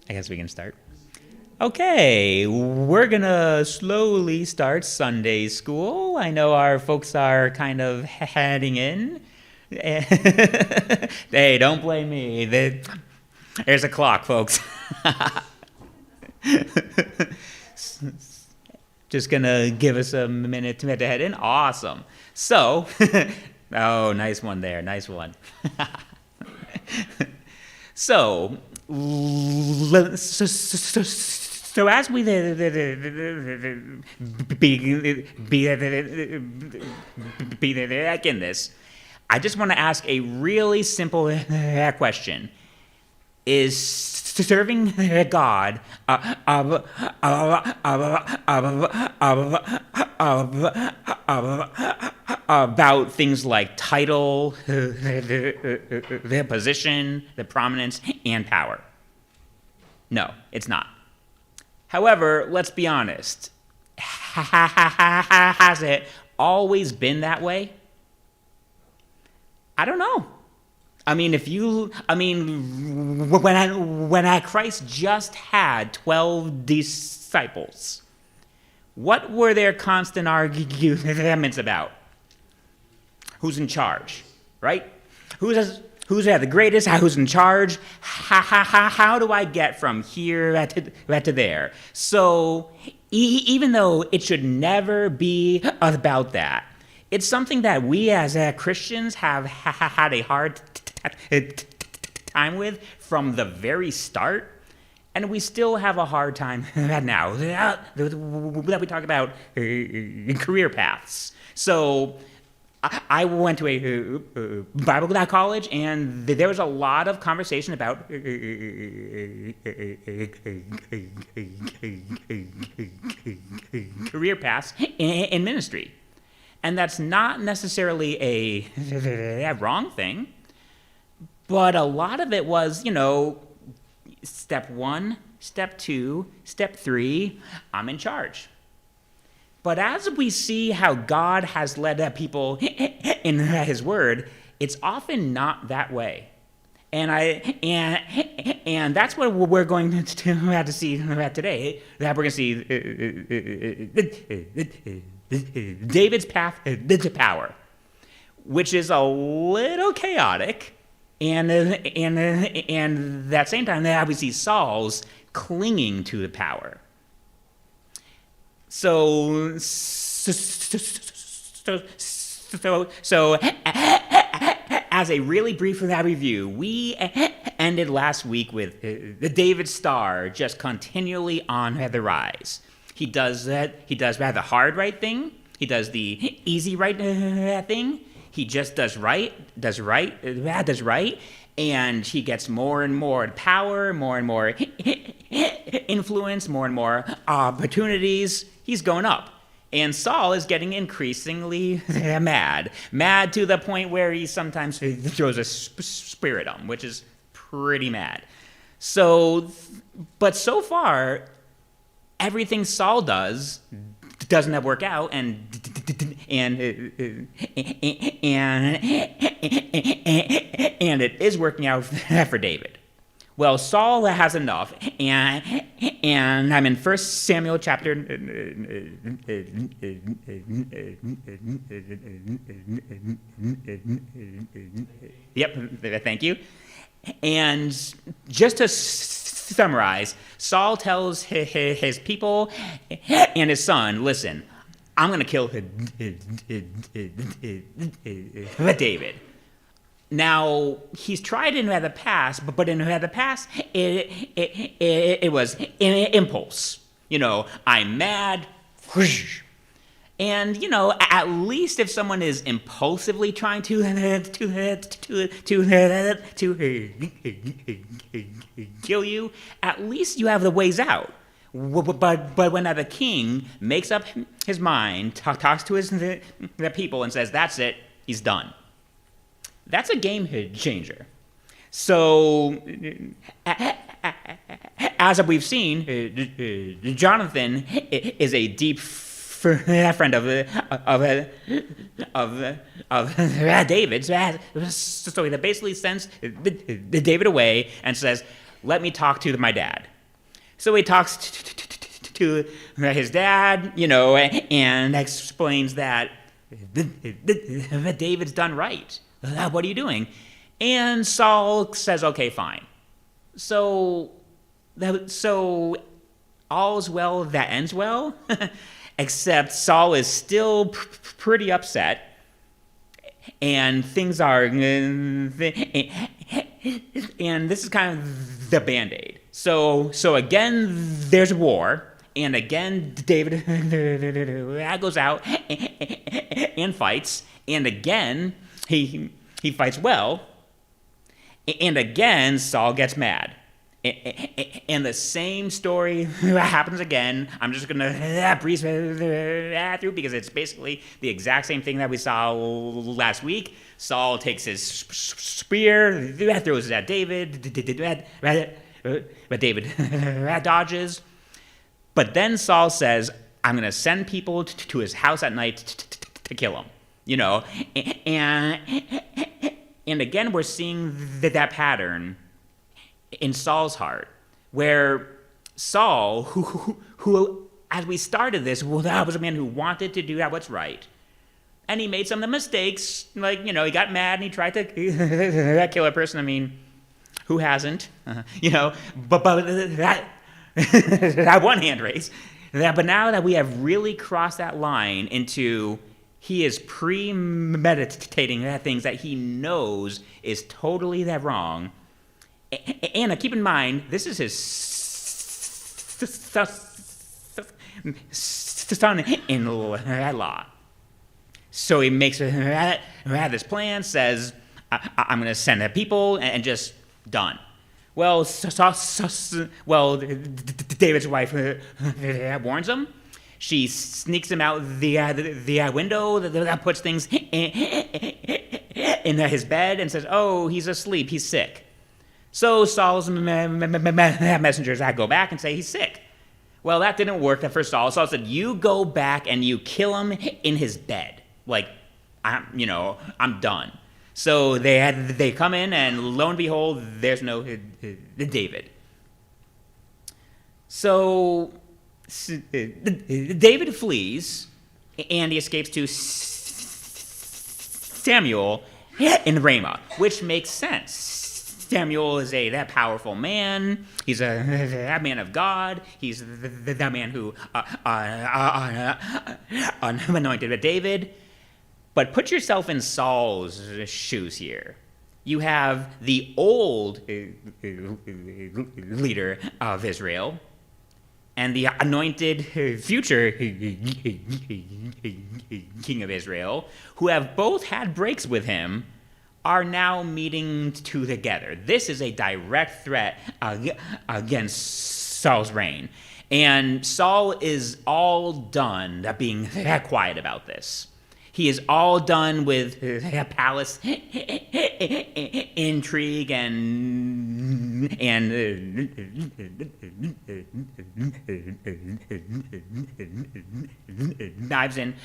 I guess we can start. Okay, we're gonna slowly start Sunday school. I know our folks are kind of heading in. Hey, don't blame me. There's a clock, folks. Just gonna give us a minute to head in. Awesome. So, oh, nice one there. Nice one. So, so as we begin this, I just want to ask a really simple question. Is serving God about things like title, the position, the prominence, and power? No, it's not. However, let's be honest. Has it always been that way? I don't know. When Christ just had 12 disciples, what were their constant arguments about? Who's in charge, right? Who's the greatest? Who's in charge? How do I get from here to there? So even though it should never be about that, it's something that we as Christians have had a hard time with from the very start, and we still have a hard time now that we talk about career paths. So I went to a Bible college, and there was a lot of conversation about career paths in ministry. And that's not necessarily a wrong thing, but a lot of it was, step 1, step 2, step 3, I'm in charge. But as we see how God has led people in His Word, it's often not that way. And that's what we're going to have to see today. That we're going to see David's path to power, which is a little chaotic, and at that same time, we see Saul's clinging to the power. So as a really brief review, we ended last week with David's star just continually on the rise. He does the hard right thing. He does the easy right thing. He just does right, and he gets more and more power, more and more influence, more and more opportunities. He's going up. And Saul is getting increasingly mad to the point where he sometimes throws a spirit on him, which is pretty mad. But so far, everything Saul does doesn't work out, and it is working out for David. Well, Saul has enough, and I'm in 1 Samuel chapter. Yep, thank you. And just to summarize, Saul tells his people and his son, listen, I'm going to kill David. Now, he's tried in the past, but in the past, it was an impulse. I'm mad. Whoosh. And, at least if someone is impulsively trying to kill you, at least you have the ways out. But when the king makes up his mind, talks to the people and says, that's it, he's done. That's a game changer. So, as we've seen, Jonathan is a deep friend of David's. So he basically sends David away and says, let me talk to my dad. So he talks to his dad, and explains that David's done right. What are you doing? And Saul says, okay, fine. So all's well that ends well, except Saul is still pretty upset, and things are, and this is kind of the Band-Aid. So again, there's war, and again, David goes out and fights, and again, he fights well, and again, Saul gets mad. And the same story happens again. I'm just going to breeze through because it's basically the exact same thing that we saw last week. Saul takes his spear, throws it at David, but David dodges. But then Saul says, I'm going to send people to his house at night to kill him. And again, we're seeing that pattern in Saul's heart, where Saul, who as we started this, was a man who wanted to do what's right, and he made some of the mistakes, like, he got mad and he tried to kill a person. I mean, who hasn't? But that one hand raise. But now that we have really crossed that line into he is premeditating things that he knows is totally that wrong. And keep in mind, this is his son-in-law. So he makes this plan, says, I'm going to send the people, and just done. Well, David's wife warns him. She sneaks him out the window that puts things in his bed and says, oh, he's asleep, he's sick. So Saul's messengers go back and say he's sick. Well, that didn't work for Saul. Saul said, you go back and you kill him in his bed. Like, I'm done. So they come in, and lo and behold, there's no David. So David flees, and he escapes to Samuel in Ramah, which makes sense. Samuel is that powerful man. He's that man of God. He's that man who anointed David. But put yourself in Saul's shoes here. You have the old leader of Israel and the anointed future king of Israel, who have both had breaks with him, are now meeting together. This is a direct threat against Saul's reign. And Saul is all done being quiet about this. He is all done with palace intrigue and knives in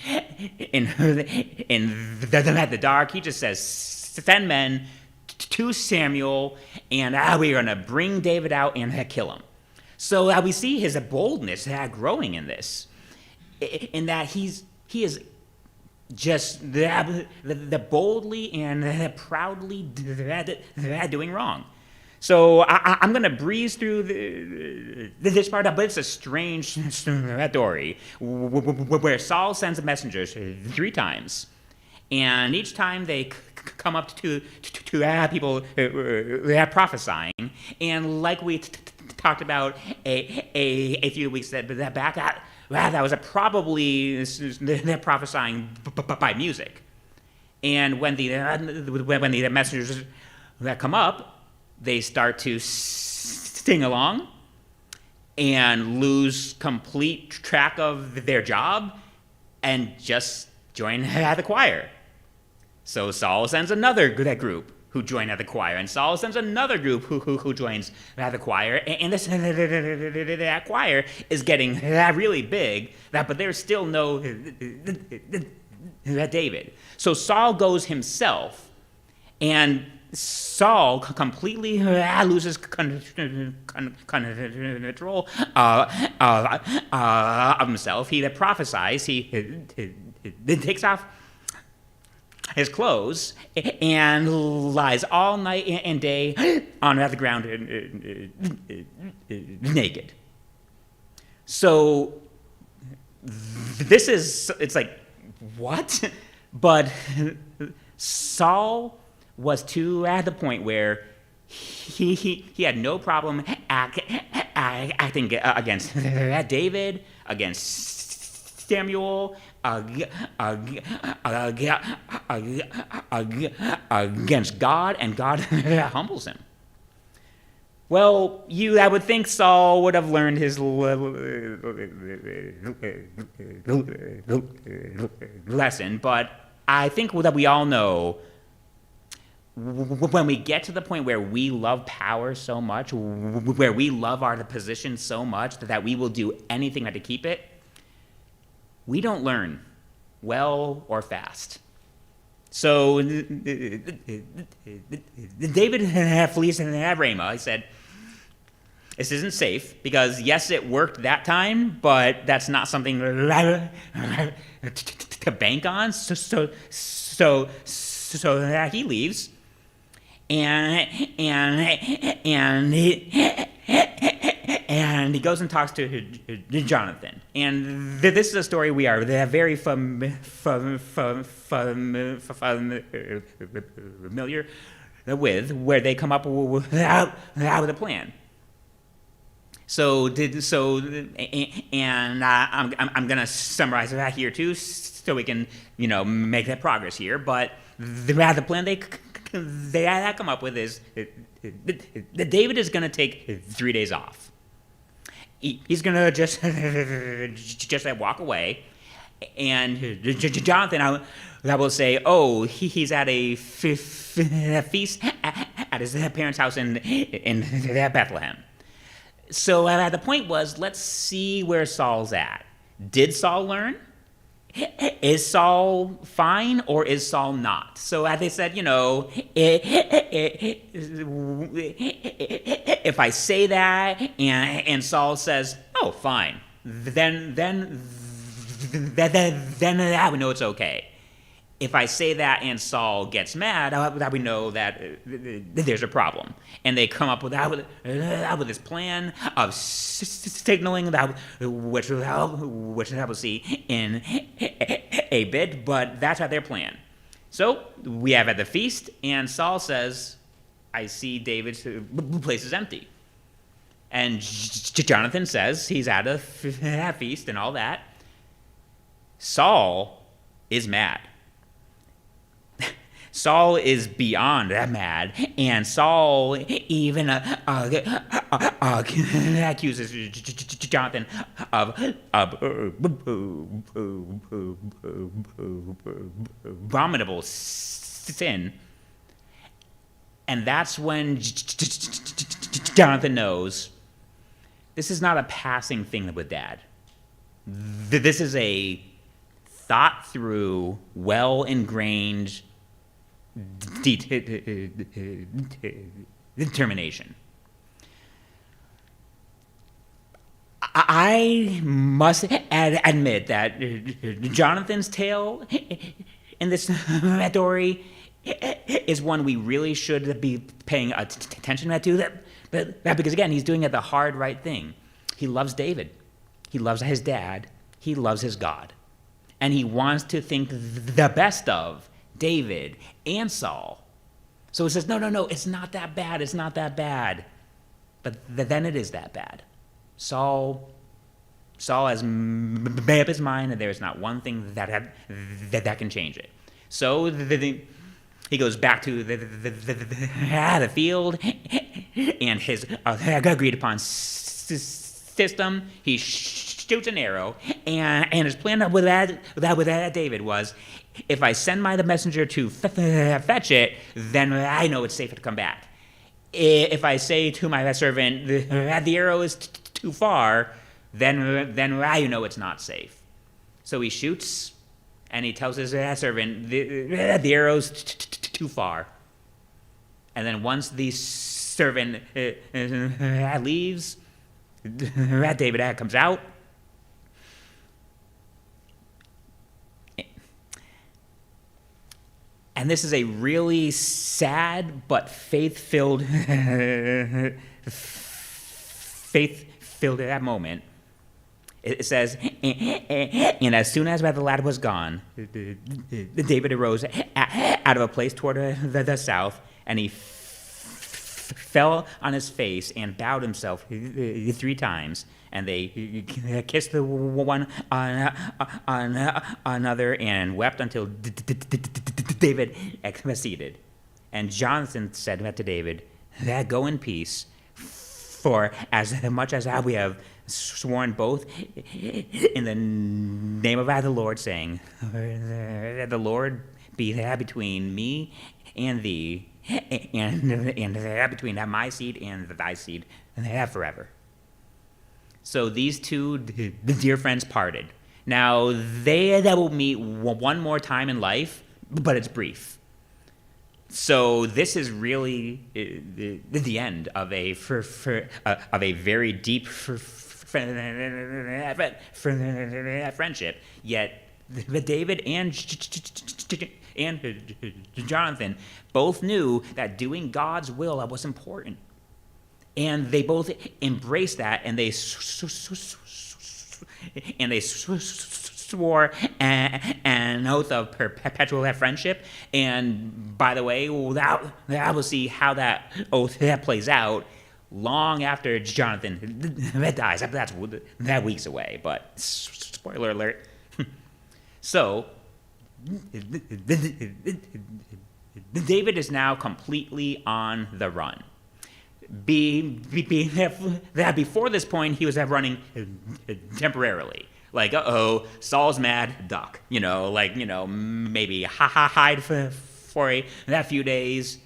the dark. He just says, send men to Samuel, and we're going to bring David out and kill him. So we see his boldness growing in this, in that he is just the boldly and proudly doing wrong. So I'm going to breeze through this part, but it's a strange story where Saul sends messengers 3 times. And each time they come up to people prophesying. And like we talked about a few weeks back, that was probably they're prophesying by music. And when the messengers that come up, they start to sing along and lose complete track of their job and just join at the choir. So Saul sends another group who join at the choir, and Saul sends another group who joins at the choir, and that choir is getting really big, but there's still no David. So Saul goes himself, and Saul completely loses control of himself. He that prophesies, he takes off his clothes and lies all night and day on the ground naked. So it's like, what? But Saul was at the point where he had no problem acting against David, against Samuel, against God, and God humbles him. Well, I would think Saul would have learned his lesson, but I think that we all know when we get to the point where we love power so much, where we love our position so much that we will do anything to keep it, we don't learn well or fast. So David flees in Ramah. He said, this isn't safe because, yes, it worked that time, but that's not something to bank on. So he leaves, and he goes and talks to Jonathan. And this is a story we are very familiar with, where they come up with a plan. I'm going to summarize that here too, so we can make that progress here. But the plan they come up with is David is going to take 3 days off. He's going to just walk away, and Jonathan, I will say, oh, he's at a feast at his parents' house in Bethlehem. So the point was, let's see where Saul's at. Did Saul learn? Is Saul fine or is Saul not? So as they said, if I say that and Saul says, oh, fine, then I would know it's okay. If I say that and Saul gets mad, that we know that there's a problem. And they come up with this plan of signaling that, which I will see in a bit, but that's not their plan. So we have at the feast, and Saul says, I see David's place is empty. And Jonathan says he's at a feast and all that. Saul is mad. Saul is beyond mad, and Saul even accuses Jonathan of abominable sin. And that's when Jonathan knows this is not a passing thing with Dad. This is a thought-through, well-ingrained determination. I must admit that Jonathan's tale in this story is one we really should be paying attention to. Because again, he's doing the hard right thing. He loves David. He loves his dad. He loves his God. And he wants to think the best of David and Saul. So he says, no, it's not that bad. It's not that bad. But then it is that bad. Saul has made up his mind that there is not one thing that can change it. So he goes back to the field and his agreed upon system. He shoots an arrow, and his plan with that David was, if I send the messenger to fetch it, then I know it's safe to come back. If I say to my servant, the arrow is too far, then I know it's not safe. So he shoots, and he tells his servant, the arrow's too far. And then once the servant leaves, David comes out. And this is a really sad but faith-filled at that moment. It says, and as soon as the lad was gone, David arose out of a place toward the south, and he fell on his face and bowed himself 3 times. And they kissed the one on another and wept until David acceded. And Jonathan said to David, "Go in peace, for as much as we have sworn both in the name of the Lord, saying, the Lord be between me and thee, and between my seed and thy seed, and forever." So these two dear friends parted. Now, they will meet one more time in life, but it's brief. So this is really the end of a very deep friendship. Yet David and Jonathan both knew that doing God's will was important. And they both embraced that, and they swore an oath of perpetual friendship. And by the way, that we'll see how that oath plays out long after Jonathan dies. That's that weeks away, but spoiler alert. So David is now completely on the run. Before this point, he was running temporarily. Like, Saul's mad, duck. Maybe hide for that few days.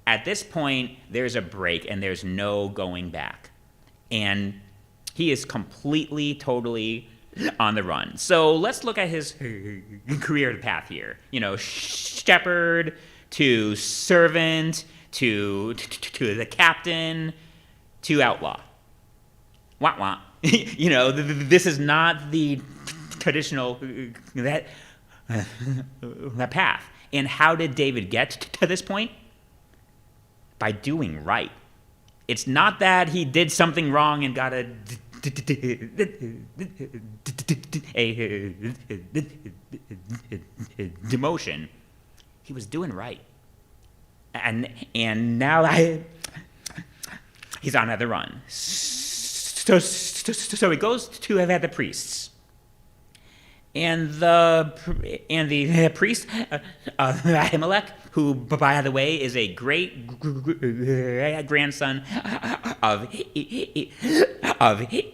At this point, there's a break and there's no going back. And he is completely, totally on the run. So let's look at his career path here. Shepherd to servant to the captain to outlaw. Wah wah. This is not the traditional that path. And how did David get to this point? By doing right. It's not that he did something wrong and got a demotion. He was doing right. And now he's on the run. So he goes to the priests, and the priest Ahimelech, who by the way is a great grandson of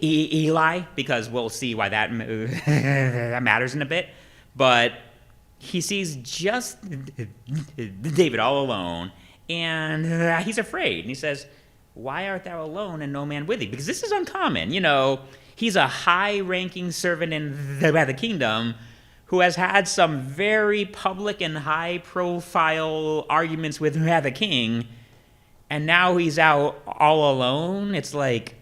Eli, because we'll see why that matters in a bit, but he sees just David all alone, and he's afraid. And he says, "Why art thou alone and no man with thee?" Because this is uncommon. He's a high-ranking servant in the kingdom who has had some very public and high-profile arguments with the king, and now he's out all alone. It's like,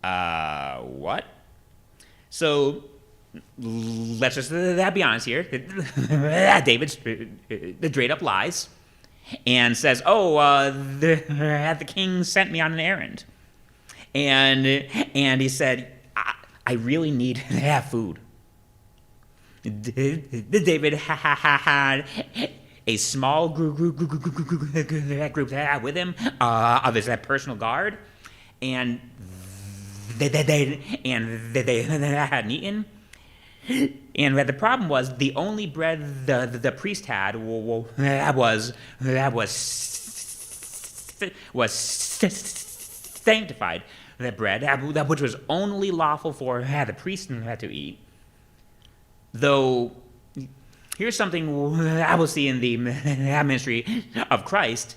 what? So let's just be honest here. David straight up lies and says, the king sent me on an errand. And he said, I really need to have food. David had a small group with him of his personal guard, and they hadn't eaten. And the problem was the only bread the priest had was sanctified. The bread, which was only lawful for the priest to eat. Though, here's something I will see in the ministry of Christ.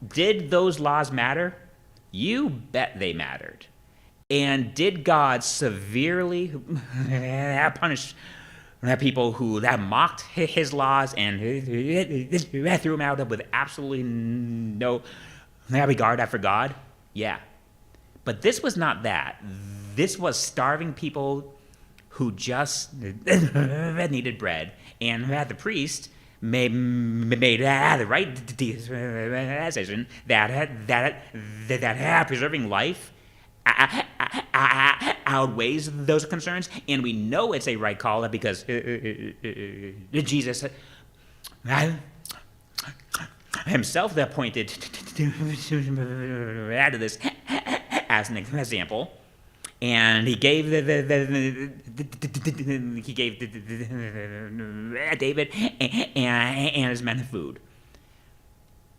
Did those laws matter? You bet they mattered. And did God severely punish people who mocked his laws and threw him out with absolutely no regard after God? Yeah. But this was not that. This was starving people who just needed bread. And the priest made the right decision that preserving life outweighs those concerns. And we know it's a right call because Jesus himself pointed to this as an example, and he gave David and his men food.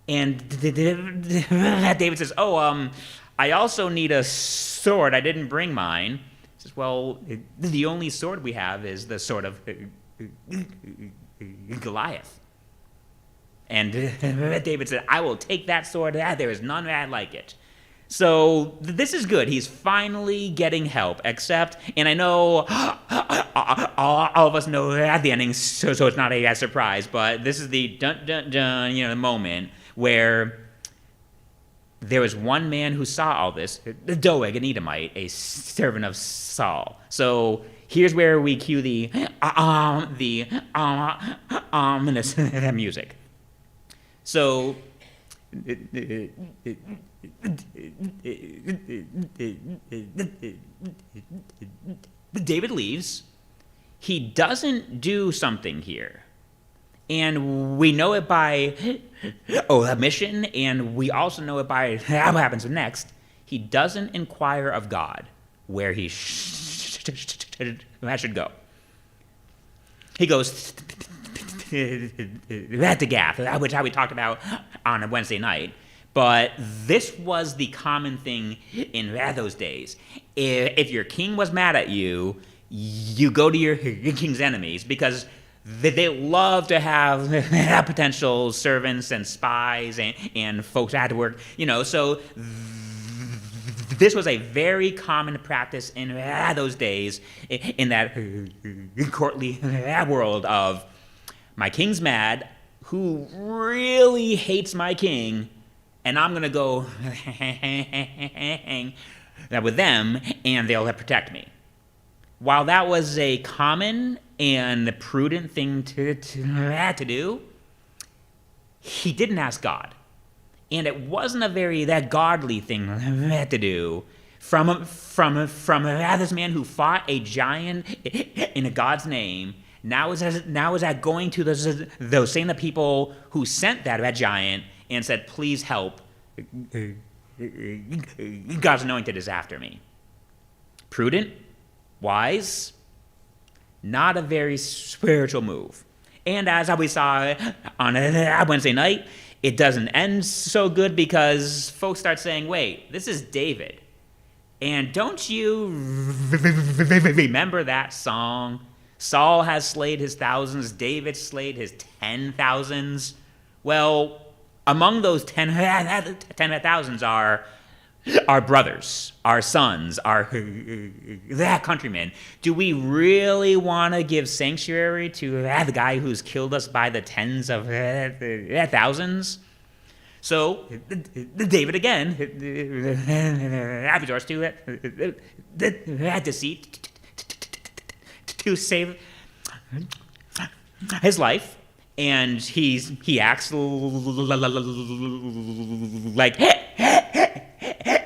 And David says, I also need a sword. I didn't bring mine. He says, well, the only sword we have is the sword of Goliath. And David said, I will take that sword. There is none like it. So this is good. He's finally getting help, except, and I know all of us know at the ending, so it's not a surprise, but this is the dun-dun-dun, the moment where there was one man who saw all this, Doeg, an Edomite, a servant of Saul. So here's where we cue the ominous music. So David leaves. He doesn't do something here. And we know it by omission, and we also know it by what happens next. He doesn't inquire of God where he should go. He goes to Gath, which we talked about on a Wednesday night. But this was the common thing in those days. If your king was mad at you, you go to your king's enemies because they love to have potential servants and spies and folks that had to work. So this was a very common practice in those days in that courtly world of my king's mad, who really hates my king, and I'm going to go hang with them, and they'll protect me. While that was a common and prudent thing to do, he didn't ask God. And it wasn't a very godly thing to do from this man who fought a giant in a God's name. Now is that going to those same people who sent that giant and said, please help. God's anointed is after me. Prudent, wise, not a very spiritual move. And as we saw on Wednesday night, it doesn't end so good because folks start saying, wait, this is David. And don't you remember that song? Saul has slayed his thousands, David slayed his 10,000s. Well, among those 10,000s are our brothers, our sons, our countrymen. Do we really want to give sanctuary to the guy who's killed us by the tens of thousands? So David again resorts to deceit to save his life, and he acts like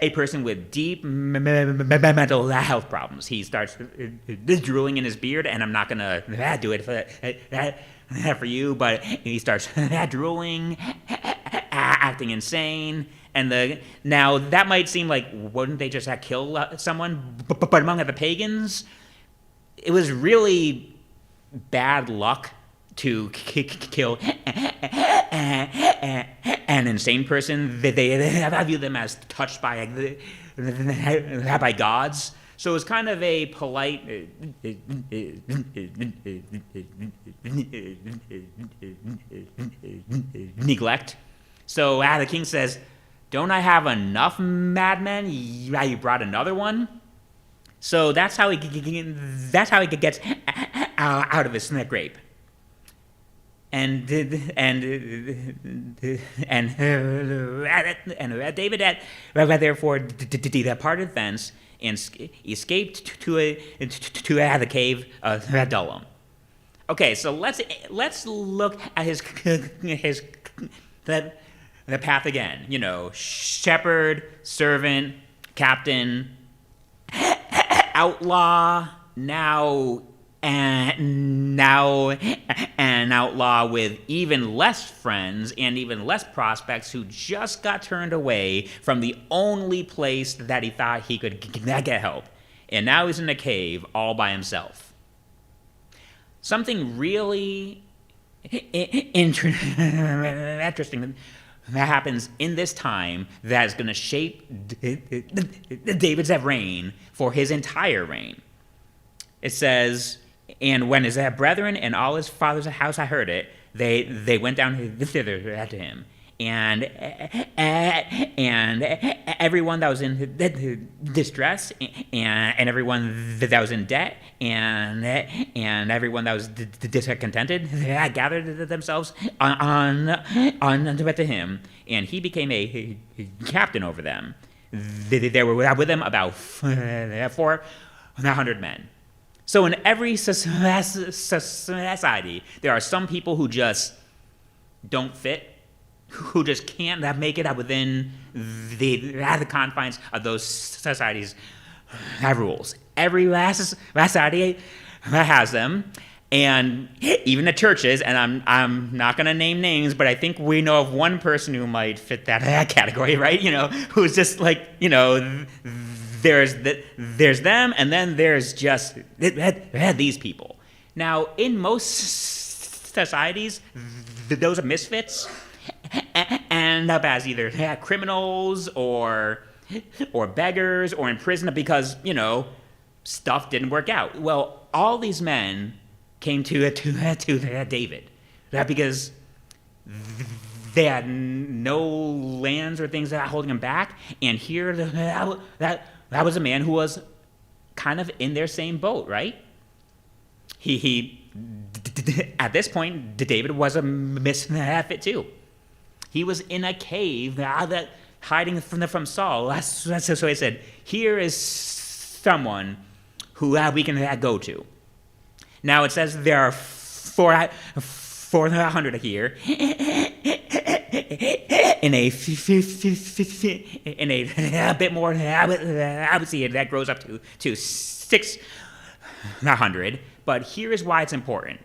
a person with deep mental health problems. He starts drooling in his beard, and I'm not gonna do it for you, but he starts drooling, acting insane. And now that might seem like, wouldn't they just kill someone? But among the pagans, it was really bad luck to kill an insane person. They view them as touched by gods. So it was kind of a polite neglect. So the king says, don't I have enough madmen? You brought another one? So that's how he gets out of his scrape. and David had therefore departed thence and escaped to the cave of Adullam. Okay, so let's look at his the path again. You know, shepherd, servant, captain, outlaw, now an outlaw with even less friends and even less prospects, who just got turned away from the only place that he thought he could get help. And now he's in a cave all by himself. Something really interesting that happens in this time that is going to shape David's reign for his entire reign. It says, and when his brethren and all his father's house had heard it, they went down thither to him. And everyone that was in distress, and everyone that was in debt, and everyone that was discontented, they gathered themselves unto him, and he became a captain over them. There were with him about 400 men. So in every society, there are some people who just don't fit, who just can't make it within the confines of those societies' rules. Every society has them, and even the churches. And I'm not going to name names, but I think we know of one person who might fit that category, right? You know, who's just like, you know, there's them, and then there's just these people. Now, in most societies, those are misfits end up as either criminals or beggars or in prison because, you know, stuff didn't work out. Well, all these men came to David because they had no lands or things that were holding them back, and here that was a man who was kind of in their same boat, right? He at this point, David was a misfit too. He was in a cave that hiding from Saul. So he said, here is someone who we can go to. Now it says there are 400 here in a bit more. I would see it that grows up to 600. But here is why it's important.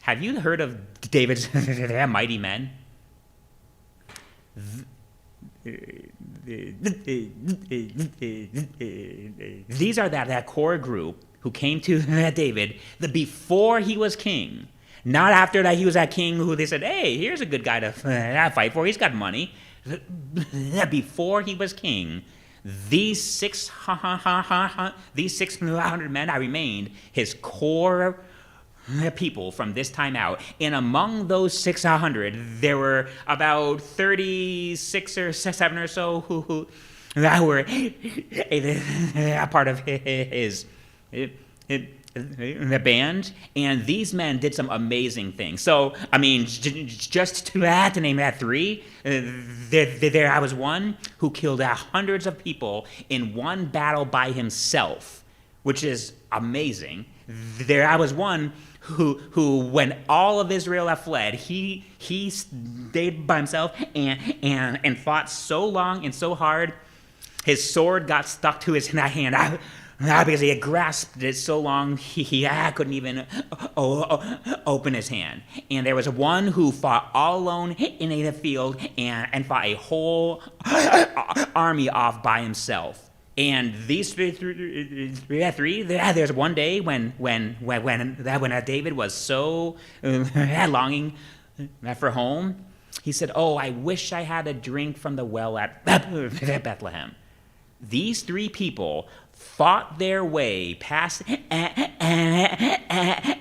Have you heard of David's mighty men? These are that core group who came to David before he was king. Not after that he was that king who they said, hey, here's a good guy to fight for. He's got money. Before he was king, these 600 men remained his core people from this time out. And among those 600, there were about 36 or 7 or so who were a part of the band, and these men did some amazing things. So, I mean, just to name that 3, there I was one who killed hundreds of people in one battle by himself, which is amazing. There I was one who when all of Israel had fled, he stayed by himself and fought so long and so hard, his sword got stuck to his hand. Because he had grasped it so long, he couldn't even open his hand. And there was one who fought all alone in a field and fought a whole army off by himself. And these three, there's one day when David was so longing for home, he said, "Oh, I wish I had a drink from the well at Bethlehem." These 3 people fought their way past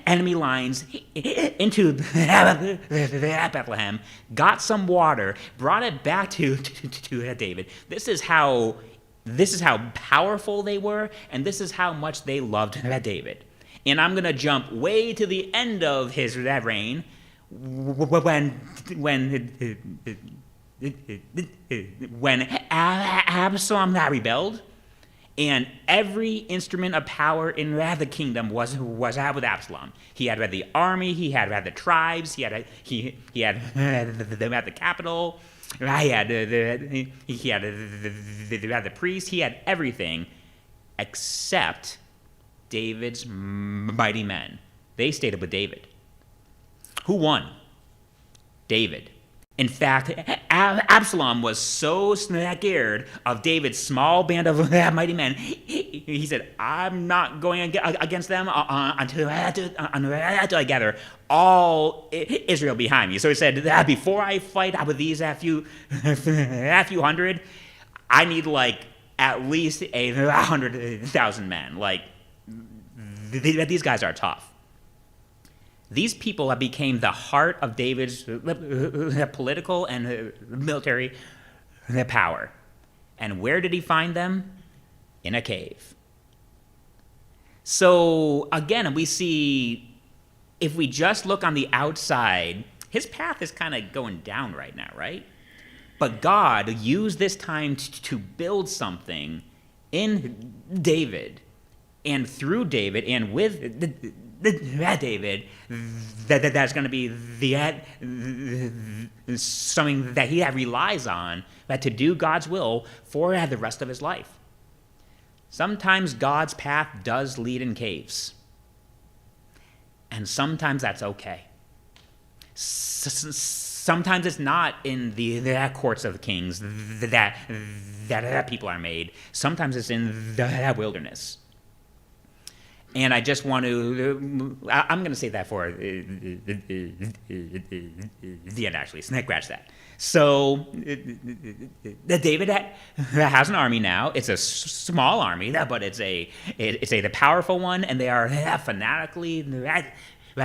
enemy lines into Bethlehem, got some water, brought it back to David. This is how powerful they were, and this is how much they loved David. And I'm going to jump way to the end of his reign, when Absalom rebelled, and every instrument of power in the kingdom was out with Absalom. He had the army, he had the tribes, he had the capital, he had the priests, he had everything except David's mighty men. They stayed up with David. Who won? David. In fact, Absalom was so scared of David's small band of mighty men, he said, I'm not going against them until I gather all Israel behind me. So he said, before I fight with these few hundred, I need at least 100,000 men. These guys are tough. These people became the heart of David's political and military power. And where did he find them? In a cave. So again, we see, if we just look on the outside, his path is kind of going down right now, right? But God used this time to build something in David, and through David, and with David, that's going to be something that he relies on to do God's will for the rest of his life. Sometimes God's path does lead in caves, and sometimes that's okay. Sometimes it's not in the courts of the kings that people are made. Sometimes it's in the wilderness. And I just want to, I'm going to say that for the end, actually. Scratch that. So David has an army now. It's a small army, but it's the powerful one, and they are fanatically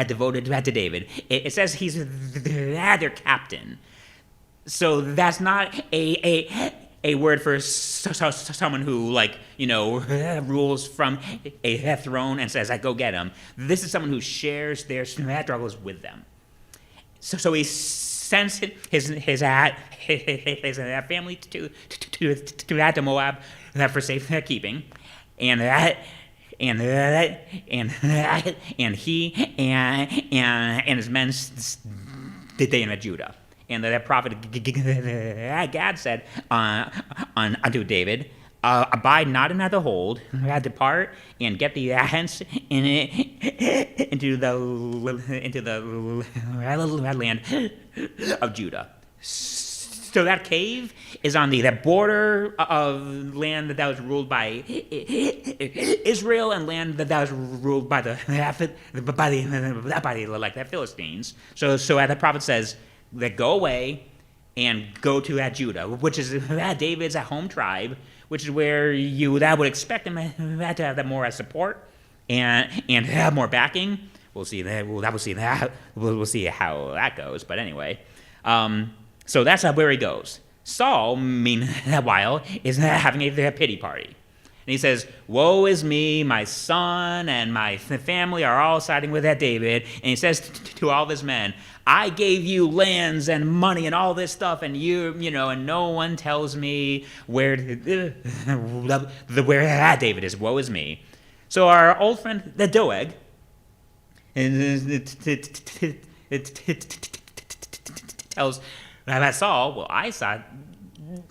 devoted to David. It says he's their captain. So that's not a word for someone who, rules from a throne and says, go get him. This is someone who shares their struggles with them. So he sends his family to Moab for safekeeping, and he and his men stay in Judah. And the prophet Gad said unto David, abide not in the hold, depart and get the hence into the land of Judah. So that cave is on the border of land that was ruled by Israel and land that was ruled by the Philistines. So the prophet says that go away and go to Judah, which is David's home tribe, which is where that would expect him to have that more as support and have more backing. We'll see that. We'll see how that goes. But anyway, so that's where he goes. Saul, meanwhile, is having a pity party. And he says, woe is me, my son and my family are all siding with that David. And he says to all of his men, I gave you lands and money and all this stuff, and and no one tells me where that David is. Woe is me. So our old friend, the Doeg, tells Saul, well, I saw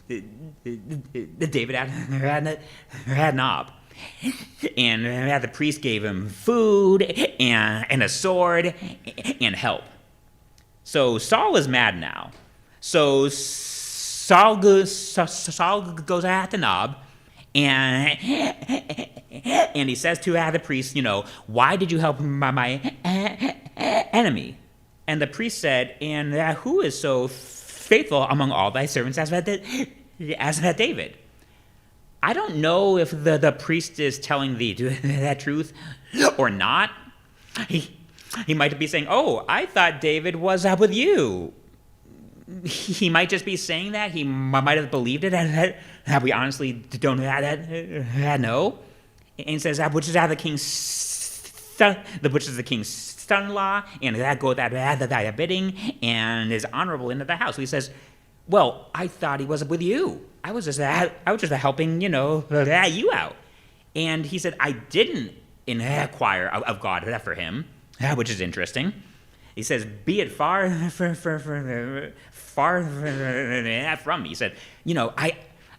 David had Nob, and the priest gave him food and a sword and help. So Saul is mad now. So Saul goes after Nob, and he says to the priest, why did you help my enemy? And the priest said, and who is so faithful among all thy servants as that David? I don't know if the priest is telling the that truth or not. He might be saying, oh, I thought David was with you. He might just be saying that. He might have believed it, and we honestly don't know. And he says, which is the king's son-in-law, and that go that bidding, and is honorable into the house. So he says, well, I thought he was with you. I was just helping, you out. And he said, I didn't inquire of God for him, which is interesting. He says, be it far from me. He said,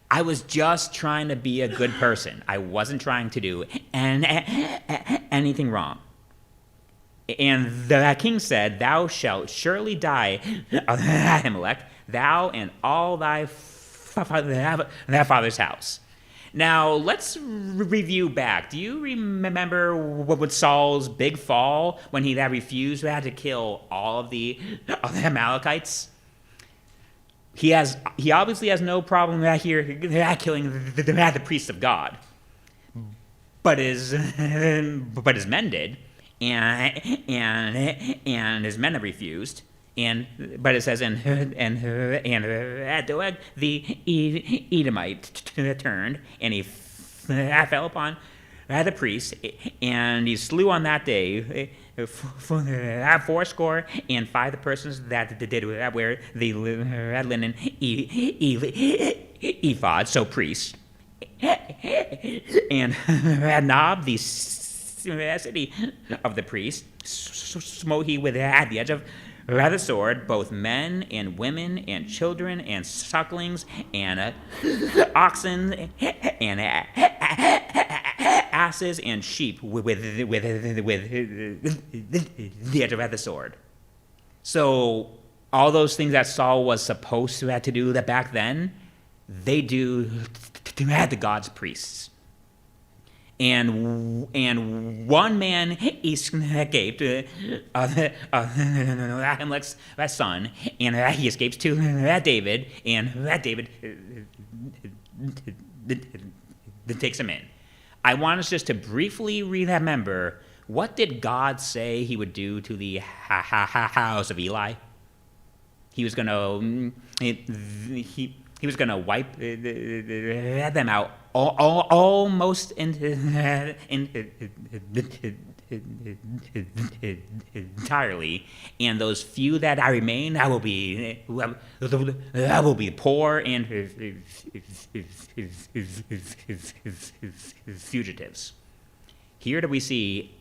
I was just trying to be a good person. I wasn't trying to do anything wrong. And the king said, thou shalt surely die, Ahimelech, thou and all thy father's house. Now, let's review back. Do you remember with Saul's big fall when he refused to kill all of the Amalekites? He obviously has no problem here killing the priests of God, but his men did, and his men have refused. But it says, and Doeg the Edomite turned, and he fell upon the priests, and he slew on that day 75 the persons that did wear the linen ephod, so priests, and Nob, the city of the priests, smote he with at the edge of the sword, both men and women and children and sucklings and oxen and asses and sheep with the edge of the sword. So all those things that Saul was supposed to have to do that back then, they do to God's priests. And one man escaped, Ahimelech's son, and he escapes to David, and David takes him in. I want us just to briefly remember, what did God say he would do to the house of Eli? He was going to he was going to wipe them out almost entirely, and those few that I remain, I will be poor and fugitives. Here do we see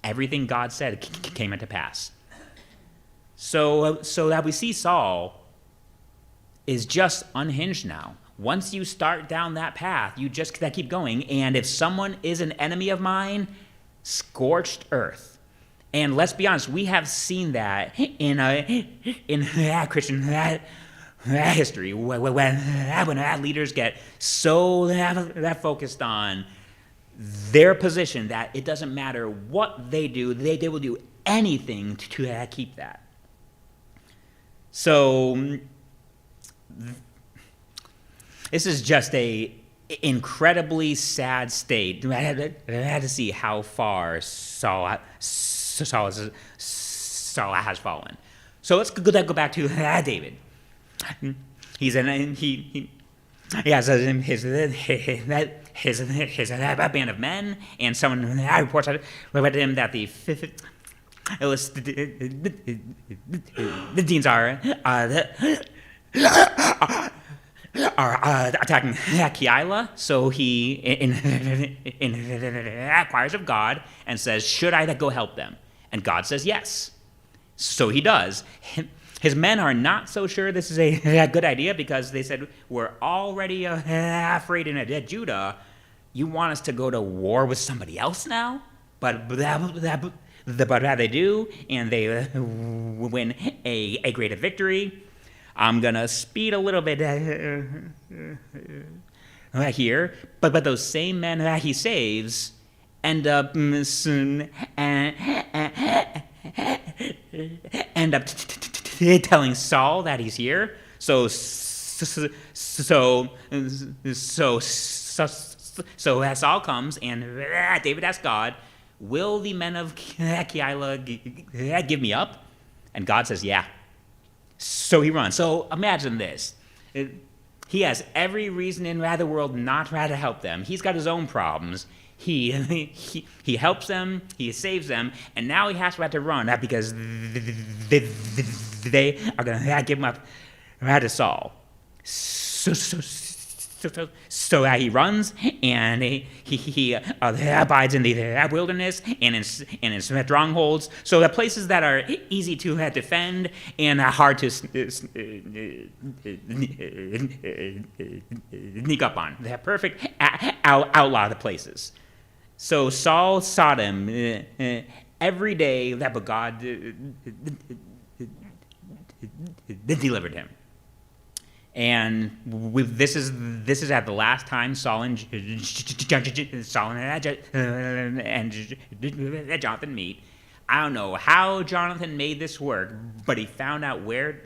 everything God said came into pass. So that we see Saul is just unhinged now. Once you start down that path, you just keep going. And if someone is an enemy of mine, scorched earth. And let's be honest, we have seen that in Christian history when leaders get so that focused on their position that it doesn't matter what they do, they will do anything to keep that. So this is just a incredibly sad state. I had to see how far Saul has fallen. So let's go back to David. He has his band of men, and someone reports to him that the Philistines are attacking Keilah, so he inquires of God and says, should I go help them? And God says yes. So he does. His men are not so sure this is a good idea, because they said, we're already afraid in Judah. You want us to go to war with somebody else now? But they do, and they win a great victory. I'm going to speed a little bit here, but those same men that he saves end up telling Saul that he's here. So as Saul comes, and David asks God, will the men of Keilah give me up? And God says, yeah. So he runs. So imagine this. He has every reason in the world not to help them. He's got his own problems. he helps them, he saves them, and now he has to run because they are going to give him up to Saul. So he runs and he abides in the wilderness and in strongholds. So the places that are easy to defend and hard to sneak up on. They're perfect outlaw the places. So Saul sought him every day, but God delivered him. And this is at the last time Saul and Jonathan meet. I don't know how Jonathan made this work, but he found out where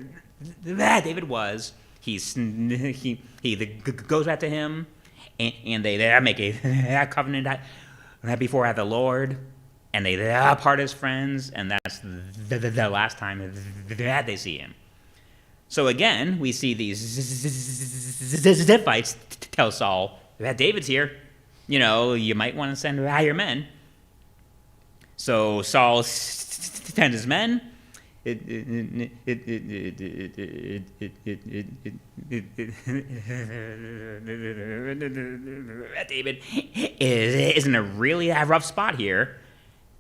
David was. He goes back to him, and they make a covenant before the Lord, and they part as friends, and that's the last time that they see him. So again, we see these Ziphites tell Saul that David's here. You might want to send your men. So Saul sends his men. David is in a really rough spot here.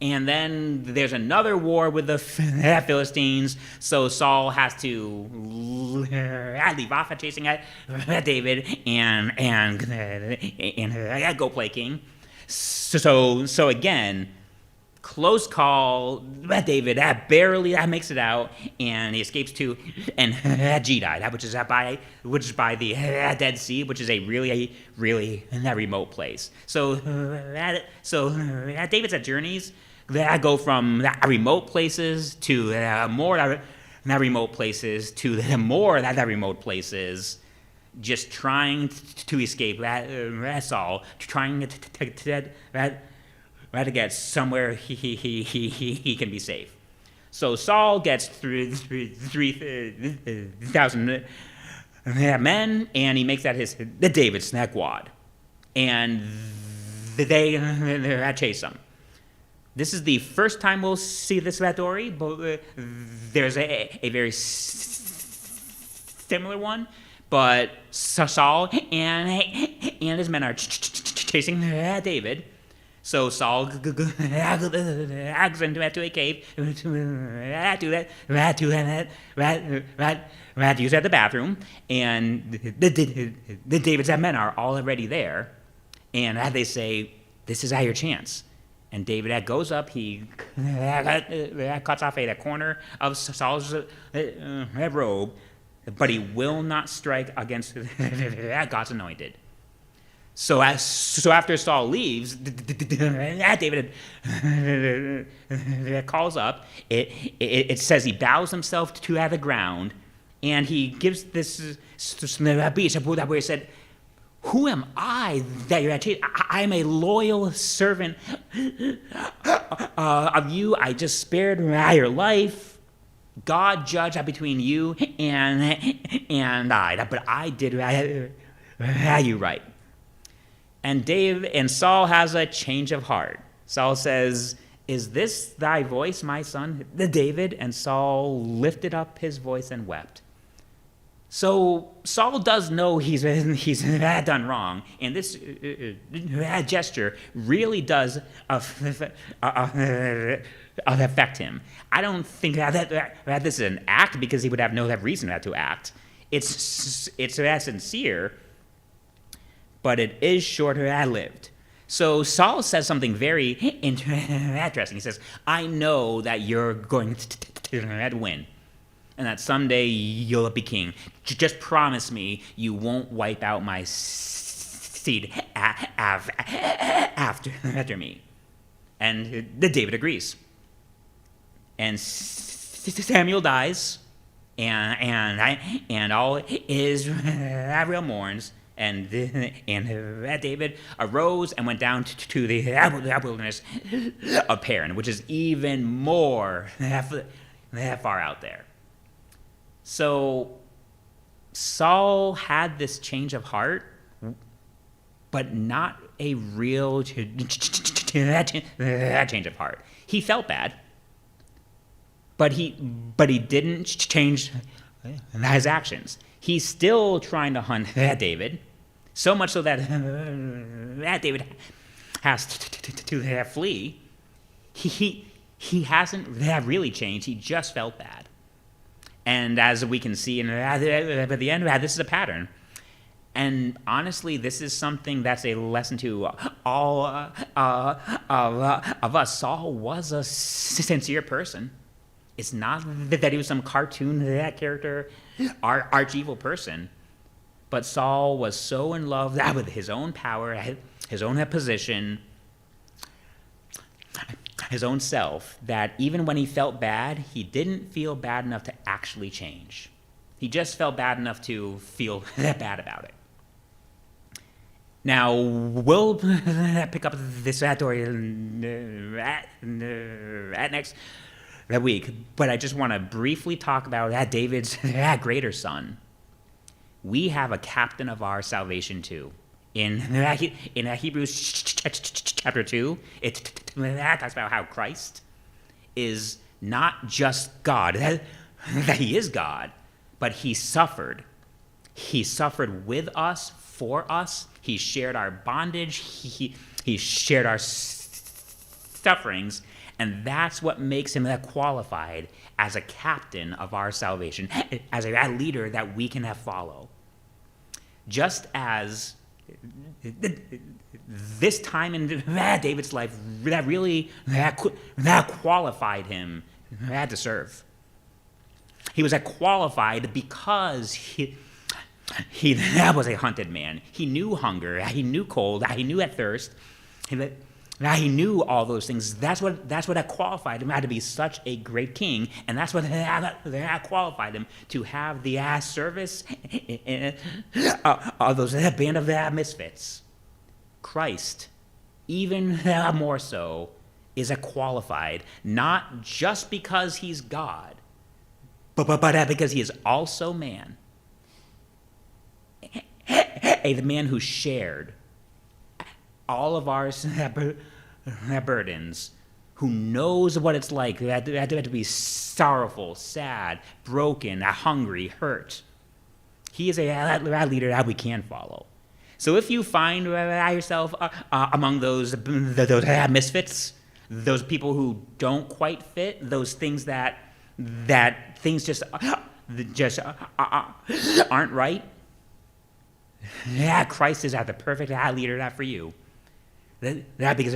And then there's another war with the Philistines, so Saul has to leave off at chasing at David and go plaguing. So again, close call. David barely makes it out, and he escapes to Gedi, which is by the Dead Sea, which is a really remote place. So David's journeys that go from remote places to more remote places to more remote places, just trying to escape Saul, trying to get somewhere he can be safe. So Saul gets 3,000 men, and he makes that the David squad, and they chase him. This is the first time we'll see this story, but there's a very similar one. But Saul and his men are chasing David. So Saul goes into a cave to use at the bathroom, and the David's men are already there, and they say, "This is your chance." And David goes up, he cuts off a corner of Saul's robe, but he will not strike against God's anointed. So after Saul leaves, David calls up. It says he bows himself to the ground, and he gives this speech where he said, "Who am I that you're chasing? I am a loyal servant of you. I just spared your life. God judged between you and I, but I did you right." And Saul has a change of heart. Saul says, "Is this thy voice, my son, David?" And Saul lifted up his voice and wept. So Saul does know he's done wrong, and this gesture really does affect him. I don't think that this is an act, because he would have no reason to act. It's sincere, but it is short-lived. So Saul says something very interesting. He says, "I know that you're going to win, and that someday you'll be king. Just promise me you won't wipe out my seed after me." And David agrees. And Samuel dies, and all Israel mourns. And David arose and went down to the wilderness of Paran, which is even more far out there. So Saul had this change of heart, but not a real change of heart. He felt bad, but he didn't change his actions. He's still trying to hunt David, so much so that David has to flee. He hasn't really changed. He just felt bad. And as we can see at the end, this is a pattern. And honestly, this is something that's a lesson to all of us. Saul was a sincere person. It's not that he was some cartoon character, arch evil person. But Saul was so in love with his own power, his own position, his own self, that even when he felt bad, he didn't feel bad enough to actually change. He just felt bad enough to feel bad about it. Now, we'll pick up this story at next week, but I just want to briefly talk about David's greater son. We have a captain of our salvation too. In Hebrews chapter 2, it talks about how Christ is not just God, that he is God, but he suffered. He suffered with us, for us. He shared our bondage. He shared our sufferings. And that's what makes him qualified as a captain of our salvation, as a leader that we can follow. Just as this time in David's life that really qualified him to serve. He was qualified because he was a hunted man. He knew hunger. He knew cold. He knew thirst. He knew all those things. That's what qualified him to be such a great king, and that's what qualified him to have the service of those band of misfits. Christ, even more so, is qualified not just because he's God, but because he is also man. The man who shared all of our burdens, who knows what it's like to be sorrowful, sad, broken, hungry, hurt. He is a leader that we can follow. So if you find yourself among those misfits, those people who don't quite fit, those things that things just aren't right, Christ is the perfect leader for you. Because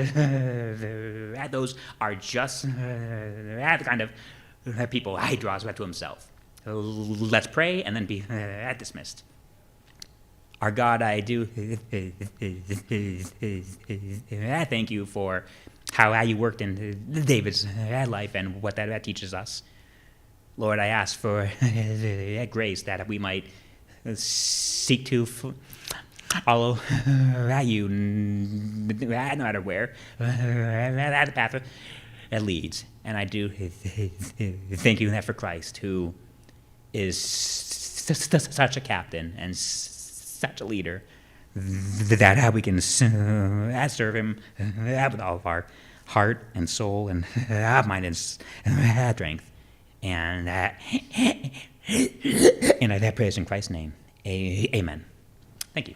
those are just the kind of people he draws back to himself. Let's pray and then be dismissed. Our God, I do thank you for how you worked in David's life and what that teaches us. Lord, I ask for grace that we might seek to follow you, no matter where, the path that leads. And I do thank you for Christ, who is such a captain and such a leader, that we can serve him with all of our heart and soul and mind and strength. And I pray this in Christ's name. Amen. Thank you.